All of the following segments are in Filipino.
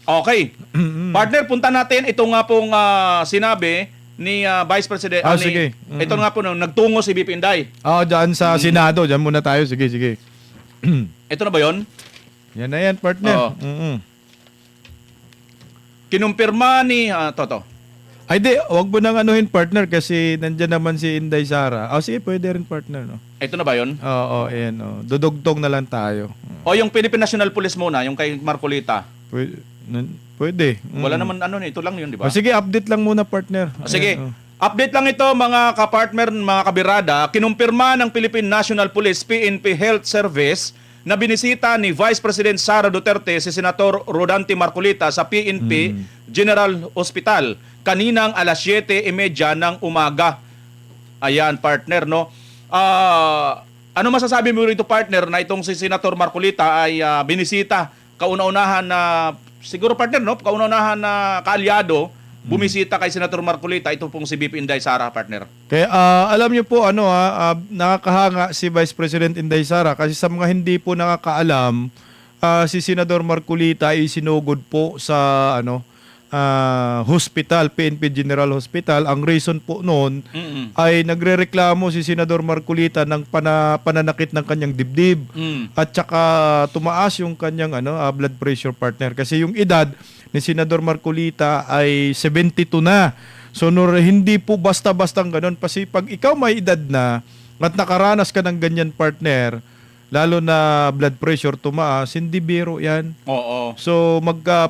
Okay. Partner, punta natin ito nga pong sinabi ni Vice President. Sige. Ito nga po nung nagtungo si BP Inday. Dyan sa Senado. Dyan muna tayo. Sige. Ito na ba yon? Yan na yan, partner. Oo. Kinumpirma ni Toto. Ay, di. Huwag mo nang anuhin, partner, kasi nandyan naman si Inday Sara. Sige, pwede rin, partner. No? Ito na ba yon? Oo, ayan. Dudugtong na lang tayo. O yung Philippine National Police muna, yung kay Marcolita. Pwede. Wala naman ito lang yun, di ba? Sige, update lang muna, partner. Sige. Ayan, Update lang ito mga kapartner, mga kabirada. Kinumpirma ng Philippine National Police PNP Health Service na binisita ni Vice President Sara Duterte si Senator Rodante Marcolita sa PNP General Hospital kaninang alas 7:30 ng umaga. Ayan, partner, no? Ano masasabi mo rito, partner, na itong si Senator Marcolita ay binisita kauna-unahan na siguro, partner, no? Kauna-unahan na kaalyado bumisita kay Senator Marcolita, ito pong si BP Inday Sara, partner. Kaya alam niyo po nakakahanga si Vice President Inday Sara kasi sa mga hindi po nakakaalam, si Senador Marcolita ay sinugod po sa hospital, PNP General Hospital. Ang reason po noon ay nagrereklamo si Senador Marcolita ng pananakit ng kanyang dibdib at saka tumaas yung kanyang blood pressure, partner, kasi yung edad ni Senador Marcolita ay 72 na. So hindi po basta-bastang ganun. Kasi pag ikaw may edad na at nakaranas ka ng ganyan, partner, lalo na blood pressure tumaas, hindi biro yan. Oo. So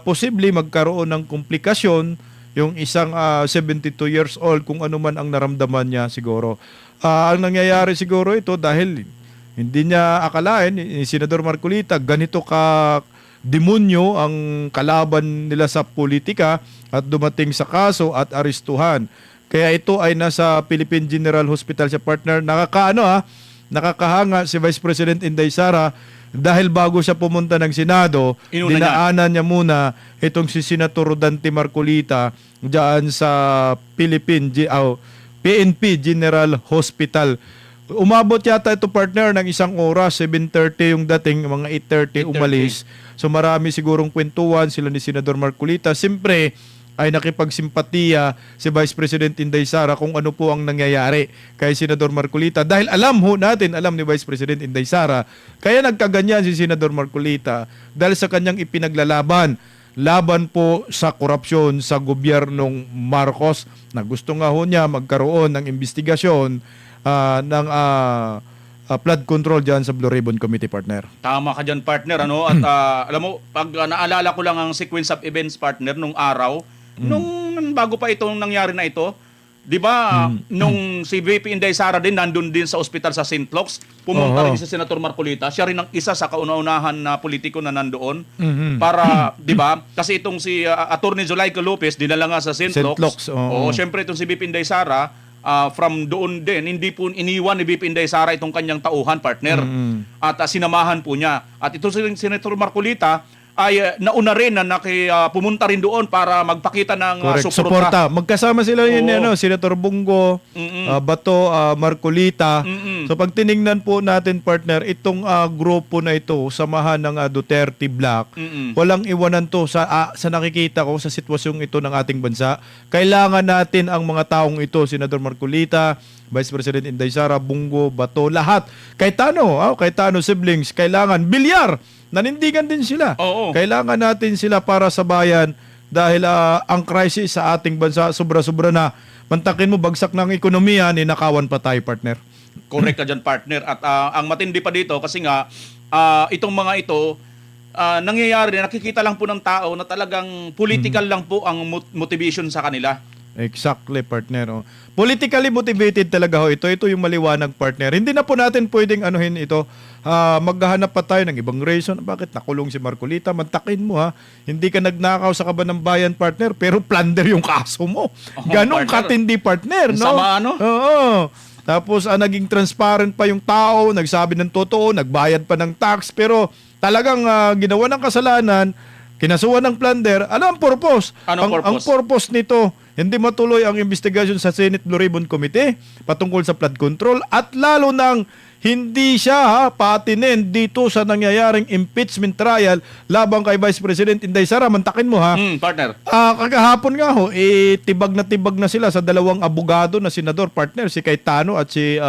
posible magkaroon ng komplikasyon yung isang 72 years old kung ano man ang naramdaman niya siguro. Ang nangyayari siguro ito dahil hindi niya akalain ni Senador Marcolita ganito ka demonyo ang kalaban nila sa politika at dumating sa kaso at arestuhan. Kaya ito ay nasa Philippine General Hospital sa, partner. Nakakahanga si Vice President Inday Sara dahil bago siya pumunta ng Senado, dinaanan niya muna itong si Senator Rodante Marcolita diyan sa PNP General Hospital. Umabot yata ito, partner, ng 1 oras, 7:30 yung dating, mga 8:30 umalis. So marami sigurong kwentuhan sila ni Senador Marcolita. Siyempre ay nakipagsimpatiya si Vice President Inday Sara kung ano po ang nangyayari kay Senador Marcolita. Dahil alam ni Vice President Inday Sara, kaya nagkaganyan si Senador Marcolita dahil sa kanyang ipinaglalaban. Laban po sa korupsyon sa gobyernong Marcos na gusto nga ho niya magkaroon ng investigasyon ng flood control dyan sa Blue Ribbon Committee, partner. Tama ka dyan, partner. At alam mo, pag naalala ko lang ang sequence of events, partner, nung araw, nung bago pa itong nangyari na ito, di ba, nung si VP Inday Sara din, nandun din sa ospital sa St. Luke's, pumunta rin si Senator Marcolita. Siya rin ang isa sa kauna-unahan na politiko na nandoon para, di ba, kasi itong si Attorney Zulayco Lopez, dinala nga sa St. Luke's. Oo, syempre itong si VP Inday Sara, from doon din, hindi po iniwan ni BP Inday Sara itong kanyang tauhan, partner. At sinamahan po niya. At ito si Senator Marcolita ay nauna rin na pumunta rin doon para magpakita ng suporta. Magkasama sila yun, Senator Bungo, Bato, Marcolita. So pag tiningnan po natin, partner, itong grupo na ito, samahan ng Duterte Black, walang iwanan to sa nakikita ko sa sitwasyong ito ng ating bansa. Kailangan natin ang mga taong ito, Senador Marcolita, Vice President Inday Sara, Bungo, Bato, lahat. Cayetano siblings, kailangan. Bilyar, nanindigan din sila. Oo. Kailangan natin sila para sa bayan dahil ang crisis sa ating bansa sobra-sobra na. Mantakin mo, bagsak ng ekonomiya, ninakawan pa tayo, partner. Correct ka dyan, partner. At ang matindi pa dito, kasi nga, itong mga ito, nangyayari, nakikita lang po ng tao na talagang political lang po ang motivation sa kanila. Exactly, partner. Politically motivated talaga ho ito. Ito yung maliwanag, partner. Hindi na po natin pwedeng anuhin ito. Maghahanap pa tayo ng ibang reason. Bakit nakulong si Marcolita? Mantakin mo, Hindi ka nagnakaw sa kaban ng bayan, partner, pero plunder yung kaso mo. Ganong katindi, partner, no? Sama, Oo. Tapos naging transparent pa yung tao, nagsabi ng totoo, nagbayad pa ng tax, pero talagang ginawa ng kasalanan, kinasuhan ng plunder. Ano ang purpose? Ang purpose nito, hindi matuloy ang investigasyon sa Senate Blue Ribbon Committee patungkol sa flood control at lalo nang hindi siya patinin dito sa nangyayaring impeachment trial labang kay Vice President Inday Sara. Mantakin mo ha. Partner. Kagahapon nga ho, tibag na sila sa dalawang abogado na senador, partner, si Cayetano at si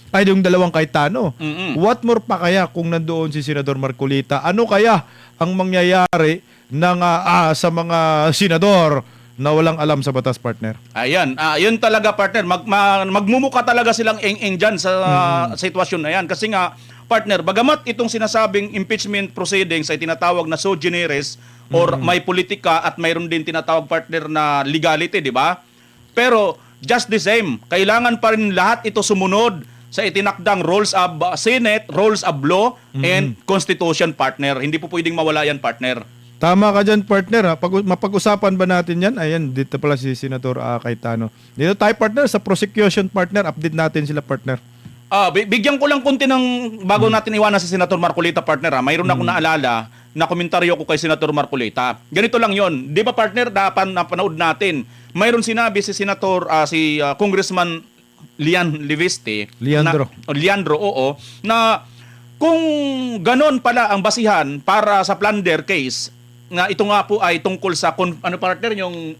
yung dalawang Cayetano. What more pa kaya kung nandoon si Senador Marcolita? Ano kaya ang mangyayari ng sa mga senador na walang alam sa batas, partner? Ayan, yun talaga, partner. Magmumuka talaga silang eng-eng dyan sa sitwasyon na yan. Kasi nga, partner, bagamat itong sinasabing impeachment proceedings ay tinatawag na sui generis or may politika at mayroon din tinatawag, partner, na legality, di ba? Pero just the same, kailangan pa rin lahat ito sumunod sa itinakdang rules of Senate, rules of law, and Constitution, partner. Hindi po pwedeng mawala yan, partner. Tama ka dyan, partner. Mapag-usapan ba natin yan? Ayan, dito pala si Senator Cayetano. Dito tayo, partner, sa prosecution, partner. Update natin sila, partner. Bigyan ko lang konti ng bago natin iwanan si Senator Marcolita, partner. Mayroon akong naalala na komentaryo ko kay Senator Marcolita. Ganito lang yon. Di ba, partner, dapat napanood natin. Mayroon sinabi si Senator, Congressman Leandro, oo, na kung ganon pala ang basihan para sa plunder case, na ito nga po ay tungkol sa partner yung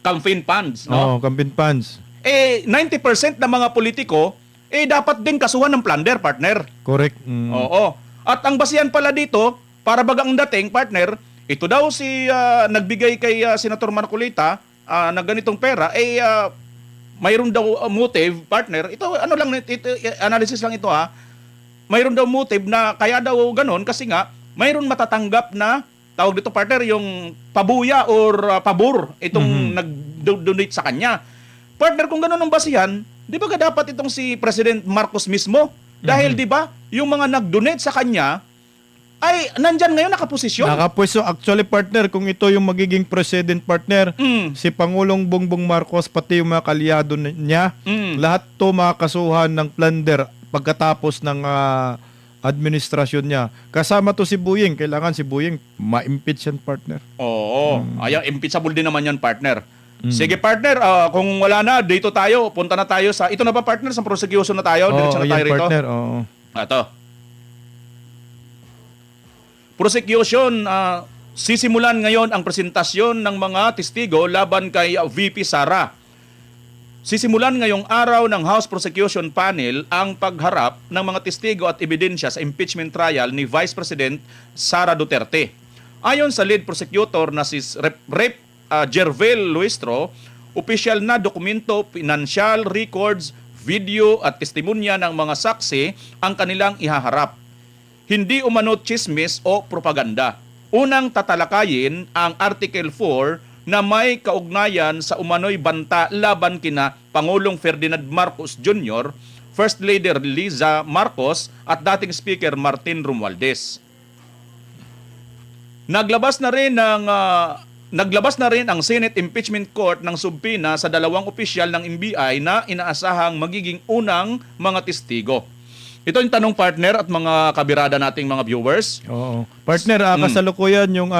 campaign funds, no? Campaign funds. 90% ng mga politiko dapat din kasuhan ng plunder, partner. Correct. Oo. At ang basihan pala dito, para bagang dating, partner, ito daw si nagbigay kay Senator Marcolita na ganitong pera, mayroon daw motive, partner. Ito analysis lang ito mayroon daw motive na kaya daw ganon kasi nga mayroon matatanggap na tawag dito, partner, yung pabuya or pabor itong nag-donate sa kanya. Partner, kung ganon ang basihan, di ba dapat itong si President Marcos mismo? Dahil di ba yung mga nag-donate sa kanya ay nandyan ngayon nakaposisyon. Nakapwesto. Actually, partner, kung ito yung magiging president, partner, si Pangulong Bongbong Marcos, pati yung mga kalyado niya, lahat to makakasuhan ng plunder pagkatapos ng administrasyon niya. Kasama to si Buying. Kailangan si Buying ma-impeach yan, partner. Oo. Impeachable din naman yan, partner. Sige, partner, kung wala na, dito tayo. Punta na tayo sa... Ito na ba, partner? Sa prosecution na tayo? Diretso na tayo rito? Partner. Oo. Ito. Prosecution, sisimulan ngayon ang presentasyon ng mga testigo laban kay VP Sara. Sisimulan ngayong araw ng House Prosecution Panel ang pagharap ng mga testigo at ebidensya sa impeachment trial ni Vice President Sara Duterte. Ayon sa lead prosecutor na si Rep. Jervel Luistro, opisyal na dokumento, financial records, video at testimonya ng mga saksi ang kanilang ihaharap. Hindi umano chismis o propaganda. Unang tatalakayin ang Article 4 na may kaugnayan sa umano'y banta laban kina Pangulong Ferdinand Marcos Jr., First Lady Liza Marcos at dating Speaker Martin Romualdez. Naglabas na rin ang Senate Impeachment Court ng subpina sa dalawang opisyal ng NBI na inaasahang magiging unang mga testigo. Ito yung tanong, partner, at mga kabirada nating mga viewers. Oo. Partner, kasalukuyan yung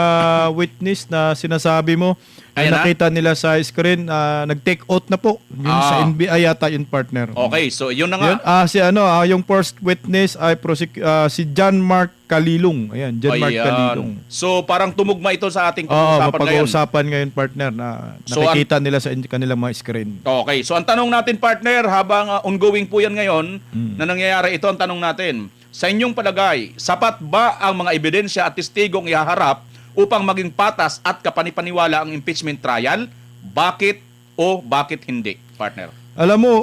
witness na sinasabi mo. Ayan na? Nakita nila sa screen, nag-take out na po. Yung sa NBI yata yung partner. Okay, so yun na nga. Yun, yung first witness ay si John Mark Kalilong. Ayan, John Mark Kalilong. So parang tumugma ito sa ating pag-uusapan ngayon. Mapag-uusapan ngayon, partner, na nakikita nila sa kanilang mga screen. Okay, so ang tanong natin, partner, habang ongoing po yan ngayon, na nangyayari ito, ang tanong natin, sa inyong palagay, sapat ba ang mga ebidensya at testigong ihaharap upang maging patas at kapanipaniwala ang impeachment trial? Bakit o bakit hindi, partner? Alam mo,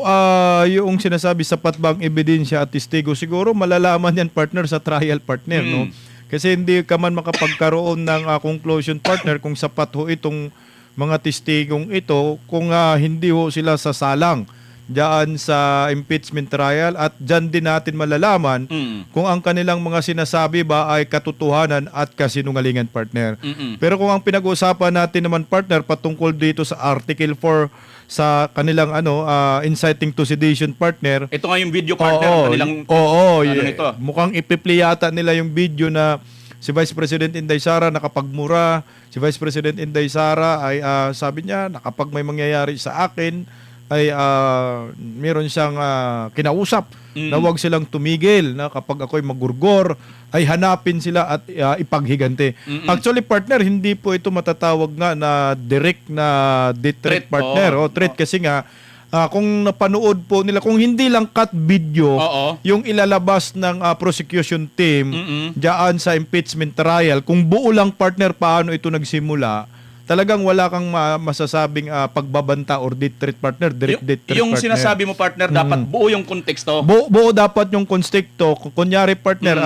yung sinasabi sapat bang ebidensya at testigo, siguro malalaman yan, partner, sa trial, partner, no? Kasi hindi ka man makapagkaroon ng conclusion, partner, kung sapat ho itong mga testigong ito, kung hindi ho sila sasalang diyan sa impeachment trial, at diyan din natin malalaman kung ang kanilang mga sinasabi ba ay katotohanan at kasinungalingan, partner. Pero kung ang pinag-uusapan natin naman, partner, patungkol dito sa Article 4 sa kanilang inciting to sedition, partner. Ito nga yung video, partner, kanilang nito. Mukhang ipiplay yata nila yung video na si Vice President Inday Sara nakapagmura. Si Vice President Inday Sara ay sabi niya na kapag may mangyayari sa akin ay meron siyang kinausap na huwag silang tumigil, na kapag ako'y magurgor, ay hanapin sila at ipaghiganti. Actually, partner, hindi po ito matatawag nga na direct na death threat, Threat, partner. oo. Threat kasi nga, kung napanood po nila, kung hindi lang cut video, Oo. yung ilalabas ng prosecution team Mm-mm. diyan sa impeachment trial, kung buo lang, partner, paano ito nagsimula, talagang wala kang masasabing pagbabanta or death threat, partner, direct death threat, Yung partner. sinasabi mo, partner, dapat buo yung konteksto. Buo dapat yung konteksto. Kunyari, partner,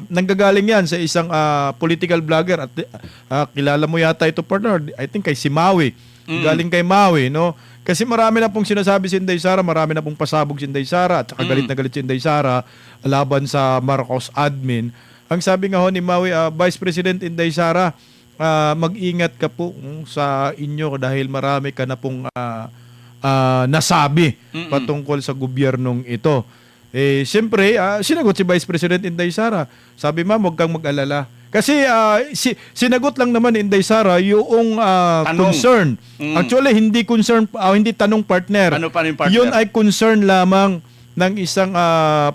nanggagaling yan sa isang political vlogger at kilala mo yata ito, partner, I think kay si Maui. Galing kay Maui, no? Kasi marami na pong sinasabi si Inday Sara, marami na pong pasabog si Inday Sara at saka galit na galit si Inday Sara laban sa Marcos admin. Ang sabi nga ho ni Maui, Vice President Inday Sara, mag-ingat ka po sa inyo dahil marami ka na pong nasabi patungkol sa gobyernong ito. Siyempre, sinagot si Vice President Inday Sara. Sabi, ma'am, huwag kang mag-alala. Kasi sinagot lang naman ni Inday Sara yung concern. Actually, hindi concern, hindi tanong, partner. Ano pa yung partner? Yun ay concern lamang ng isang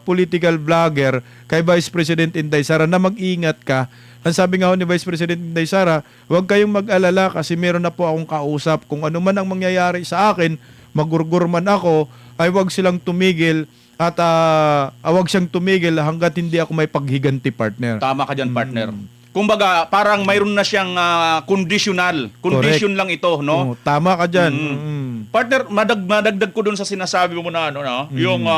political vlogger kay Vice President Inday Sara na mag-ingat ka. Ang sabi nga ho ni Vice President Inday Sara, huwag kayong mag-alala kasi meron na po akong kausap. Kung ano man ang mangyayari sa akin, magurgur man ako, ay huwag silang tumigil at huwag siyang tumigil hanggat hindi ako may paghiganti, partner. Tama ka dyan, partner. Kumbaga, parang mayroon na siyang conditional. Condition lang ito, no? Tama ka dyan. Partner, madagdag ko dun sa sinasabi mo na, ano, no? Yung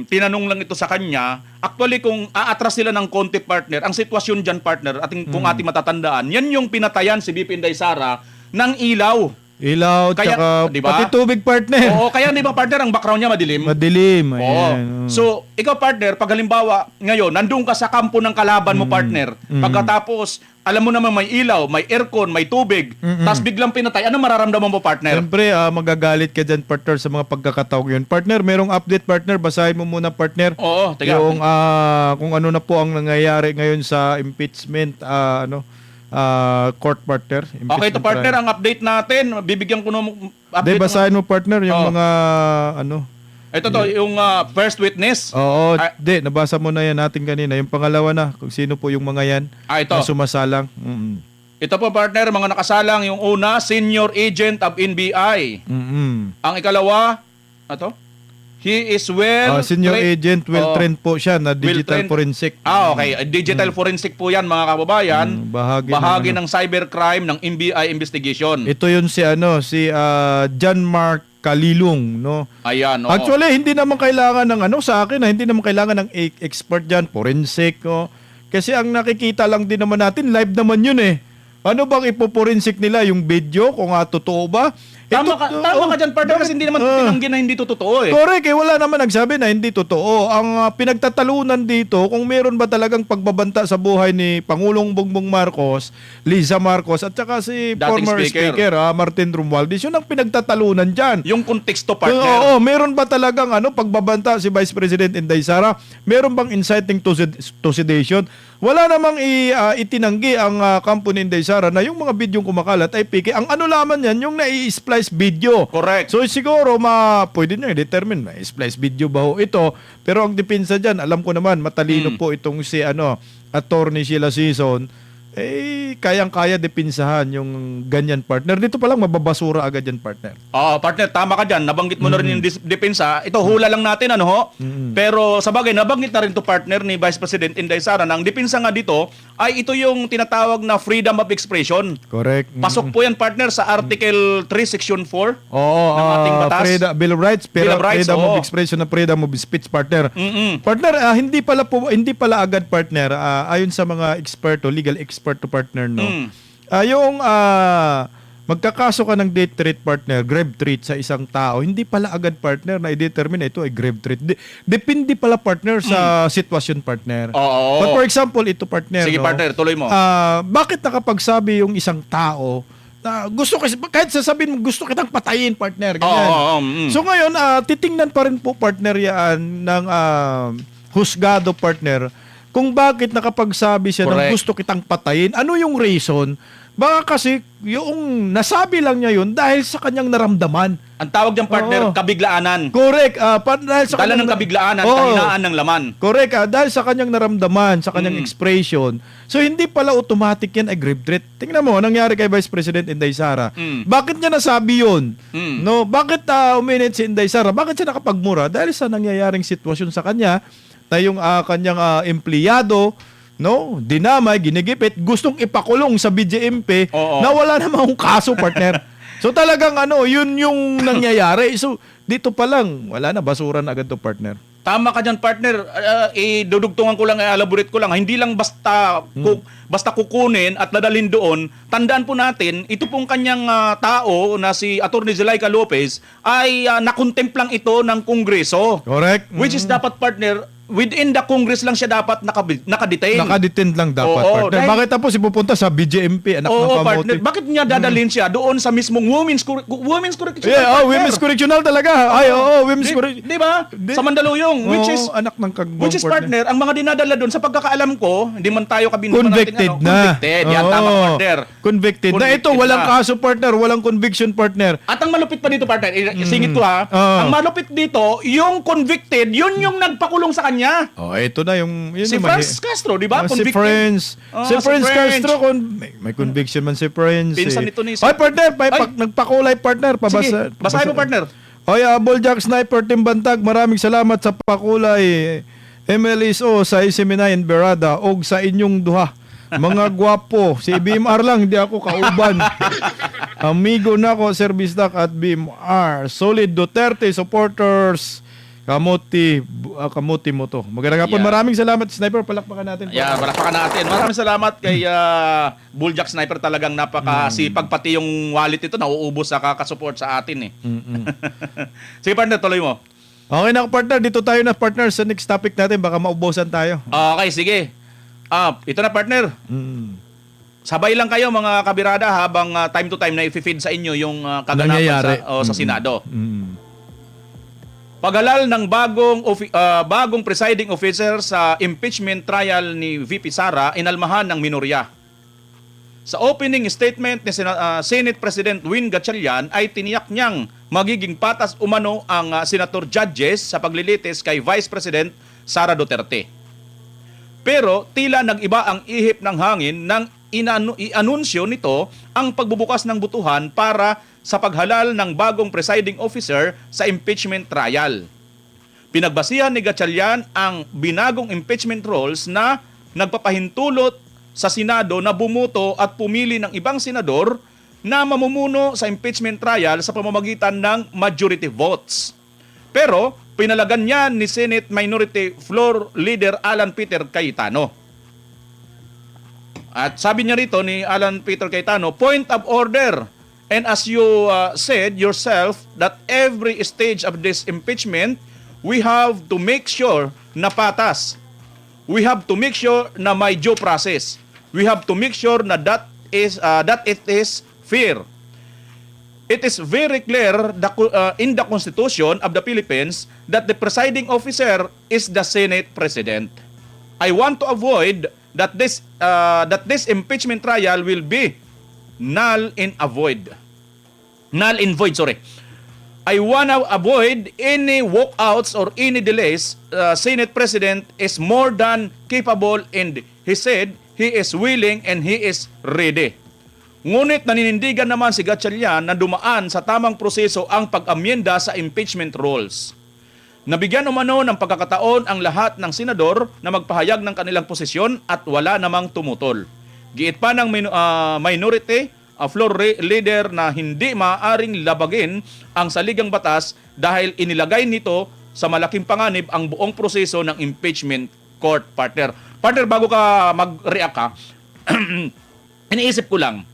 tinanong lang ito sa kanya. Actually, kung aatras sila ng konti, partner, ang sitwasyon dyan, partner, kung ating matatandaan, yan yung pinatayan si BP Inday Sara ng ilaw. Ilaw, Kaya, tsaka diba? pati tubig, partner. Oo, kaya di ba, partner, ang background niya madilim? Madilim. Oo. Ayan. So, ikaw, partner, pag halimbawa, ngayon, nandun ka sa kampo ng kalaban mo, partner, pagkatapos, alam mo naman may ilaw, may aircon, may tubig, tapos biglang pinatay, ano mararamdaman mo, partner? Siyempre, magagalit ka dyan, partner, sa mga pagkakataong yun. Partner, merong update, partner. Basahin mo muna, partner. Oo, tiga. Yung kung ano na po ang nangyayari ngayon sa impeachment, court, partner. Okay, ito, partner, ang update natin, bibigyan ko ng update. Basahin mo, partner, yung Oo. mga, Ito to, yung first witness. Oo, Ah, nabasa mo na yan natin kanina. Yung pangalawa na, kung sino po yung mga yan ito. na sumasalang. Ito po, partner, mga nakasalang. Yung una, senior agent of NBI. Ang ikalawa, ito, he is Senior agent, well-trained po siya na digital well-trained. forensic. Okay. Digital forensic po yan, mga kababayan. Bahagi ng cybercrime ng NBI investigation. Ito yun si John Mark Kalilong, no? Ayan, oo. Actually, hindi naman kailangan ng sa akin, hindi naman kailangan ng expert diyan, forensic, Kasi ang nakikita lang din naman natin, live naman yun eh. Ano bang ipoforensic nila yung video kung totoo ba? Tama ka dyan, partner, kasi hindi naman tinanggi na hindi to totoo eh. Correct, wala naman nagsabi na hindi totoo. Ang pinagtatalunan dito, kung meron ba talagang pagbabanta sa buhay ni Pangulong Bongbong Marcos, Liza Marcos, at saka si Dating former speaker, Martin Romualdez, yun ang pinagtatalunan dyan. Yung konteksto, partner. Oo, meron ba talagang pagbabanta si Vice President Inday Sara? Meron bang inciting to sedation? Wala namang itinanggi ang kampo ni Inday Sara na yung mga bidyong kumakalat ay piki. Ang ano laman yan, yung nai-splice video. Correct. So siguro pwede nyo i-determine na splice video ba ho ito. Pero ang depensa dyan, alam ko naman, matalino po itong si Attorney Sheila Season. Kayang-kaya depensahan yung ganyan, partner. Dito pa lang mababasura agad yan, partner. Partner, tama ka dyan. Nabanggit mo na rin yung depensa. Ito, hula lang natin, Pero sa bagay, nabanggit na rin to partner ni Vice President Inday Sara na ang depensa nga dito ay ito yung tinatawag na freedom of expression. Correct. Pasok po yan, partner, sa Article 3, Section 4 Oo, ng ating batas. Bill of Rights, pero Bill of Rights, freedom of oo. expression na freedom of speech, partner. Partner, hindi pala agad, partner, ayon sa mga eksperto, legal expert to partner, no. Yung magkakaso ka ng death threat, partner, grave threat sa isang tao, hindi pala agad, partner, na i-determine na ito ay grave threat. Depende pala, partner, sa sitwasyon, partner. Oo. But for example, ito, partner, Sige, partner, tuloy mo. bakit nakapagsabi yung isang tao na kahit sasabihin mo, gusto kitang patayin, partner, ganyan. So ngayon, titingnan pa rin po, partner, yan ng husgado, partner, kung bakit nakapagsabi siya ng Correct. gusto kitang patayin. Ano yung reason? Baka kasi yung nasabi lang niya yun dahil sa kanyang naramdaman. Ang tawag niyang partner, Oo. kabiglaanan. Correct. Dahil sa Dala ng kanyang- kabiglaanan, Oo. kahinaan ng laman. Correct. Dahil sa kanyang naramdaman, sa kanyang expression. So, hindi pala automatic yan ay grave threat. Tingnan mo, anong nangyari kay Vice President Inday Sara. Bakit niya nasabi yun? No? Bakit uminit si Inday Sara? Bakit siya nakapagmura? Dahil sa nangyayaring sitwasyon sa kanya, na yung kanyang empleyado, no, dinamay, ginigipit, gustong ipakulong sa BJMP Oo. na wala namang kaso, partner. So talagang yun yung nangyayari. So dito pa lang, wala na, basura na agad to, partner. Tama ka dyan, partner. Idudugtungan ko lang, elaborate ko lang. Hindi lang basta kukunin at dadalhin doon. Tandaan po natin, ito pong kanyang tao na si Atty. Zelaika Lopez ay nakontempt lang ito ng Kongreso. Correct? Which is dapat, partner, within the Congress lang siya dapat nakadetain. Nakadetain lang dapat, Oo, partner. dahil- Bakit tapos ipupunta sa BJMP, anak ng Oo, kamote? partner. Bakit niya dadalhin siya doon sa mismong women's correctional? Yeah, partner? women's correctional talaga. Ay, women's correctional. Di ba? Sa Mandaluyong, anak ng kagbong, which is partner, ang mga dinadala doon, sa pagkakaalam ko, hindi man tayo Convicted na. Convicted. Yan, Oo. tama, partner. Convicted na. Ito, Convicted walang na. kaso, partner. Walang conviction, partner. At ang malupit pa dito, partner, singit ko ha, Oo. ang malupit dito, yung convicted, yun yung nagpakulong sa kanya. Oh, ito na yung... Yun Si yung Franz Castro, di ba? si Convicted. Franz. Oh, si si Franz Franz. Castro, may conviction man si Franz. Pinsan nito ni- Ay, partner, Ay. nagpakulay, partner. Sige, basahin mo, partner. Oy, Boljak Sniper Team Bantag, maraming salamat sa pakulay. MLSO sa Isiminayan Berada og sa inyong duha. Mga gwapo. Si BMR lang, hindi ako kauban. Amigo na ko, Service Doc at BMR. Solid Duterte supporters. Kamuti mo to. Magandang hapon. Yeah. Maraming salamat, Sniper. Palakpakan natin. Yeah, palakpakan natin. Maraming salamat kay Buljak Sniper, talagang napakasipag, pati yung wallet ito nauubos sa kakasupport sa atin eh. Sige, partner, tuloy mo. Okay na, partner. Dito tayo na, partner. Sa next topic natin, baka maubosan tayo. Okay, sige. Ito na, partner. Sabay lang kayo mga kabirada habang time to time na i-feed sa inyo yung Nangyayari. kaganapan sa Senado. Mm. Paghalal ng bagong presiding officer sa impeachment trial ni VP Sara, inalmahan ng minorya. Sa opening statement ni Senate President Win Gatchalian ay tiniyak niyang magiging patas umano ang senator judges sa paglilitis kay Vice President Sara Duterte. Pero tila nag-iba ang ihip ng hangin nang i-anunsyo nito ang pagbubukas ng butuhan para sa paghalal ng bagong presiding officer sa impeachment trial. Pinagbasihan ni Gatchalian ang binagong impeachment rules na nagpapahintulot sa Senado na bumuto at pumili ng ibang senador na mamumuno sa impeachment trial sa pamamagitan ng majority votes. Pero pinalagan niya ni Senate Minority Floor Leader Alan Peter Cayetano. At sabi niya rito ni Alan Peter Cayetano, point of order. And as you said yourself that every stage of this impeachment, we have to make sure na patas. We have to make sure na may due process. We have to make sure na that it is fair. It is very clear in the Constitution of the Philippines that the presiding officer is the Senate President. I want to avoid that this impeachment trial will be null and void. I want to avoid any walkouts or any delays. Senate President is more than capable and he said he is willing and he is ready. Ngunit naninindigan naman si Gatchalian na dumaan sa tamang proseso ang pag-amyenda sa impeachment rules. Nabigyan umano ng pagkakataon ang lahat ng senador na magpahayag ng kanilang posisyon at wala namang tumutol. Giit pa ng minority floor leader na hindi maaaring labagin ang saligang batas dahil inilagay nito sa malaking panganib ang buong proseso ng impeachment court, partner. Partner, bago ka mag-react ka, iniisip ko lang,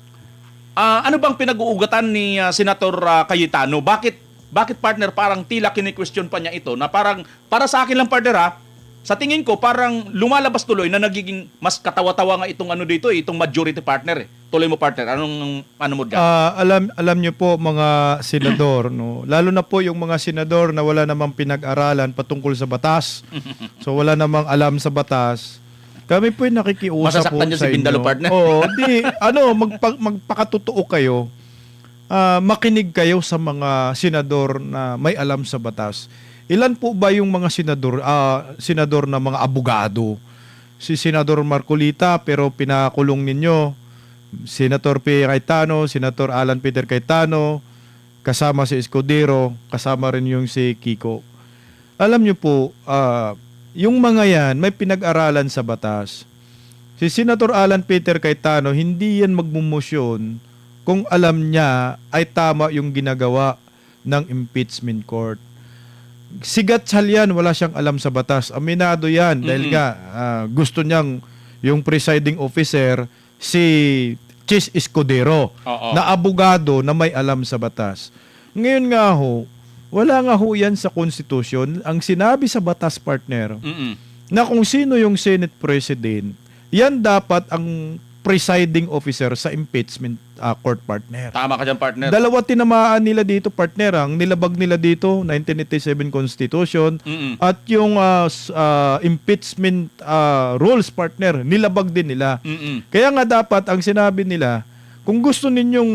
ano bang pinag-uugatan ni Senator Cayetano? Bakit partner parang tila kini-question pa niya ito na parang para sa akin lang, partner, sa tingin ko parang lumalabas tuloy na nagiging mas katawa-tawa nga itong itong majority partner. Tuloy mo, partner. Ano mo dyan? Alam niyo po mga senador, no. Lalo na po yung mga senador na wala namang pinag-aralan patungkol sa batas. So wala namang alam sa batas. Kami po yung nakikiusap po Masasaktan niyo sa si Pindalo, inyo. partner. Oo, magpakatotoo kayo. makinig kayo sa mga senador na may alam sa batas. Ilan po ba yung mga senador na mga abogado? Si Senador Marcolita pero pinakulong ninyo. Senator P. Cayetano, Senator Alan Peter Cayetano, kasama si Escudero, kasama rin yung si Kiko. Alam nyo po, yung mga yan may pinag-aralan sa batas. Si Senator Alan Peter Cayetano, hindi yan magmumosyon kung alam niya ay tama yung ginagawa ng impeachment court. Si Gatchalian, wala siyang alam sa batas. Aminado yan dahil nga gusto niyang yung presiding officer si Chis Escudero na abogado na may alam sa batas. Ngayon nga ho, wala nga ho yan sa konstitusyon. Ang sinabi sa batas, partner, na kung sino yung Senate President, yan dapat ang presiding officer sa impeachment court, partner. Tama ka dyan, partner. Dalawa tinamaan nila dito, partner. Ang nilabag nila dito, 1987 Constitution, at yung impeachment rules, partner, nilabag din nila. Kaya nga dapat, ang sinabi nila, kung gusto ninyong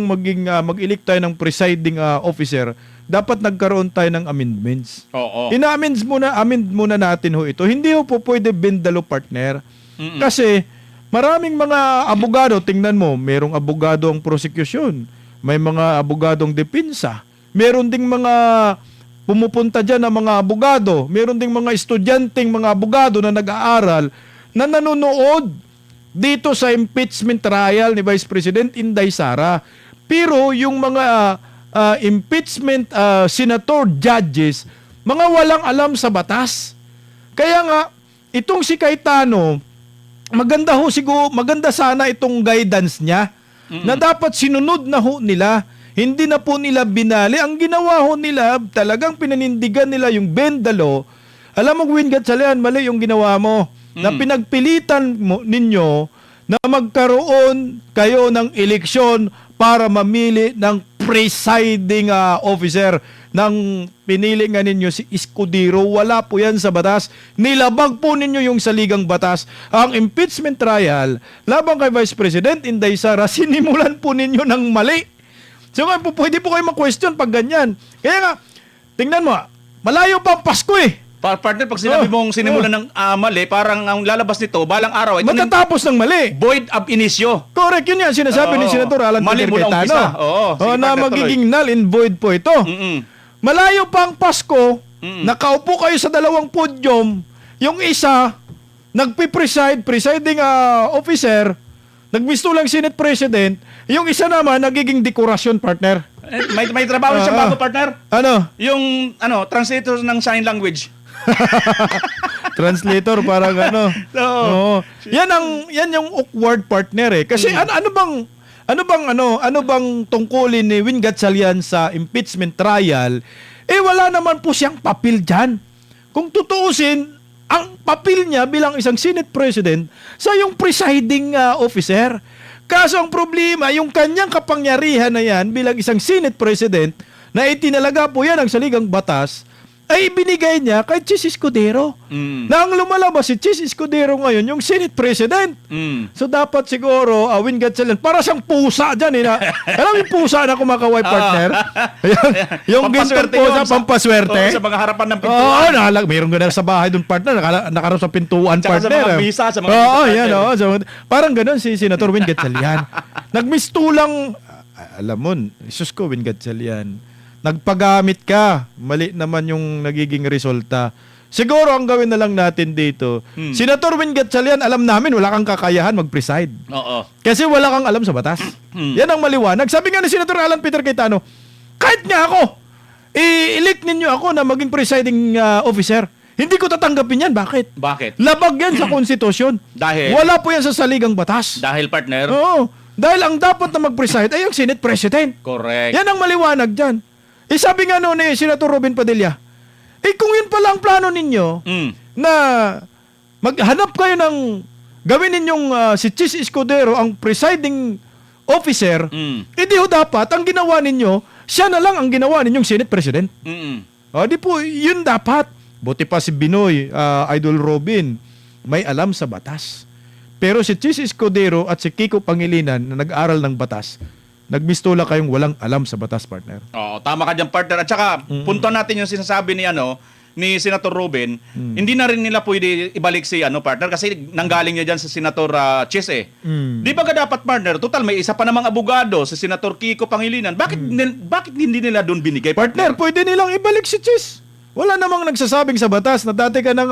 mag-elect tayo ng presiding officer, dapat nagkaroon tayo ng amendments. Ina-amend muna natin ho ito. Hindi ho po pwede bindalo, partner. Kasi maraming mga abogado, tingnan mo, merong abogado ang prosecution, may mga abogadong depensa, meron ding mga pumupunta dyan na mga abogado, meron ding mga estudyanteng mga abogado na nag-aaral na nanonood dito sa impeachment trial ni Vice President Inday Sara. Pero yung mga impeachment senator judges, mga walang alam sa batas. Kaya nga, itong si Cayetano, maganda sana itong guidance niya na dapat sinunod na ho nila. Hindi na po nila binali. Ang ginawa ho nila, talagang pinanindigan nila yung bendalo. Alam mo, Win Gatchalian, mali yung ginawa mo. Na pinagpilitan ninyo na magkaroon kayo ng eleksyon para mamili ng presiding officer. Nang pinili nga ninyo si Escudero, wala po yan sa batas. Nilabag po ninyo yung saligang batas. Ang impeachment trial labang kay Vice President Inday Sara, sinimulan po ninyo ng mali. So nga po, pwede po kayo mag-question pag ganyan. Kaya nga, tingnan mo, malayo pa ang Pasko eh. Partner, pag sinabi mong sinimulan ng mali, parang ang lalabas nito, balang araw, ito matatapos ng mali. void ab initio. Correct, yun yan. Sinasabi ni Senator Alan Peter Cayetano. Sige, na magiging null and void po ito. Malayo pa ang Pasko, nakaupo kayo sa dalawang podium, yung isa, presiding officer, nagmistulang Senate President, yung isa naman, nagiging dekorasyon, partner. May trabaho siya bago, partner. Ano? Yung translator ng sign language. Translator, parang ano. Oo. Yan yung awkward, partner eh. Kasi ano bang tungkulin ni Win Gatchalian sa impeachment trial? Wala naman po siyang papel dyan. Kung tutuusin, ang papel niya bilang isang Senate President sa yung presiding officer. Kaso ang problema, yung kanyang kapangyarihan na yan bilang isang Senate President na itinalaga po yan ang saligang batas, ay ibinigay niya kay Chis Escudero. Na ang lumalabas si Chis Escudero ngayon, yung Senate President. So dapat siguro, Win Gatchalian, para siyang pusa dyan. Alam yung pusa na kumakaway, partner? yung gintong pusa, pampaswerte. Sa mga harapan ng pintuan. Mayroon ganun sa bahay doon, partner. Nakaroon sa pintuan, Tsaka partner. sa mga visa, sa mga So, parang ganun si Senator Win Gatchalian. Nagmistulang, alam mo, Isus ko, Win Gatchalian, nagpagamit ka, mali naman yung nagiging resulta. Siguro ang gawin na lang natin dito, Senator Win Gatchalian, alam namin wala kang kakayahan mag-preside. Kasi wala kang alam sa batas. Yan ang maliwanag. Sabi nga ni Senator Alan Peter Cayetano, kahit nga ako, i-elect ninyo ako na maging presiding officer. Hindi ko tatanggapin yan. Bakit? Labag yan sa konstitusyon. Dahil? Wala po yan sa saligang batas. Dahil, partner? Oo. Dahil ang dapat na mag-preside ay yung Senate President. Correct. Yan ang maliwanag dyan. Sabi nga noon Senator Robin Padilla, kung yun pala ang plano ninyo, na maghanap kayo ng, gawin ninyong si Chis Escudero ang presiding officer, di ho dapat, ang ginawa ninyo, siya na lang ang ginawa ninyong Senate President. Di po, yun dapat. Buti pa si Binoy, Idol Robin, may alam sa batas. Pero si Chis Escudero at si Kiko Pangilinan na nag-aral ng batas, nagmistula kayong walang alam sa batas, partner. Oo, tama ka dyan, partner. At saka, punto natin yung sinasabi ni Senator Ruben, hindi na rin nila pwede ibalik si partner kasi nanggaling niya dyan sa Senator Chis eh. Di ba ka dapat, partner? Total, may isa pa namang abogado, si Senator Kiko Pangilinan. Bakit hindi nila doon binigay, Partner, pwede nilang ibalik si Chis. Wala namang nagsasabing sa batas na dati ka ng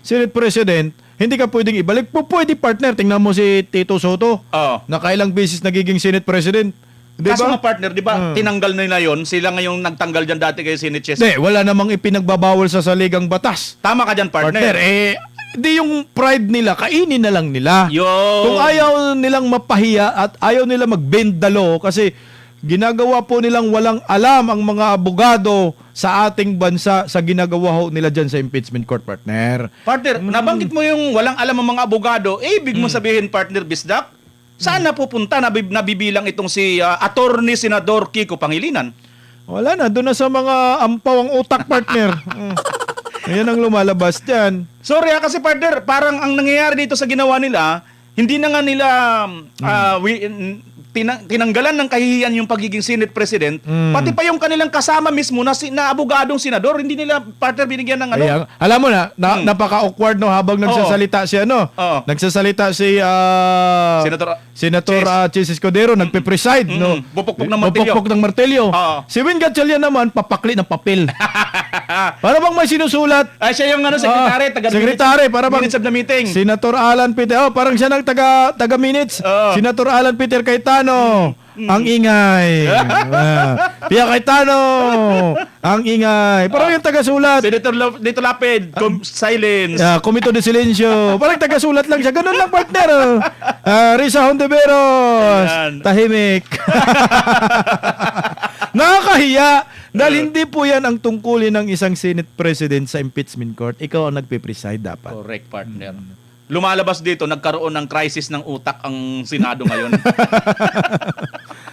Senate President, hindi ka pwedeng ibalik. Pwede, partner. Tingnan mo si Tito Soto. Oo. Nakailang beses nagiging Senate President. Di Kaso ba? nga, partner, di ba, tinanggal nila yon. Sila ngayong nagtanggal dyan dati kay Senate Chis. Hindi, wala namang ipinagbabawal sa saligang batas. Tama ka dyan, partner. Di yung pride nila, kainin na lang nila. Kung ayaw nilang mapahiya at ayaw nila mag-bend the law kasi ginagawa po nilang walang alam ang mga abogado sa ating bansa sa ginagawa ho nila dyan sa impeachment court, partner. Partner, nabanggit mo yung walang alam ang mga abogado, ibig mo sabihin, partner Bisdak, saan napupunta nabibilang itong si Attorney Senador Kiko Pangilinan? Wala na, doon na sa mga ampaw ang utak, partner. Ayan ang lumalabas dyan. Sorry kasi partner, parang ang nangyayari dito sa ginawa nila, hindi na nga nila tinanggalan ng kahihiyan yung pagiging Senate President, pati pa yung kanilang kasama mismo na abogadong senador, hindi nila partner binigyan ng Ayan, alam mo na, napaka-awkward no habang nagsasalita si Oo. nagsasalita si Senator Chis Escudero, nagpe-preside, no? Bupukpok ng martilyo. Bupukpok ng martilyo. Oo. Si Win Gatchalian naman, papakli ng papel. Para bang may sinusulat. Ay, siya yung secretary, Secretary, para bang minutes of the meeting. Senator Alan Peter. Parang siya ng taga minutes. Oo. Senator Alan Peter Cayetano. Ang ingay. Pia Cayetano. Ang ingay. Parang yung tagasulat. Senator Lito Lapid, silence. Komito de Silencio. Parang tagasulat lang siya. Ganun lang, partner. Risa Hontiveros. Ayan. Tahimik. Nakakahiya. Dahil hindi po yan ang tungkulin ng isang Senate President sa impeachment court. Ikaw ang nagpe-preside dapat. Correct, partner. Lumalabas dito, nagkaroon ng crisis ng utak ang Senado ngayon.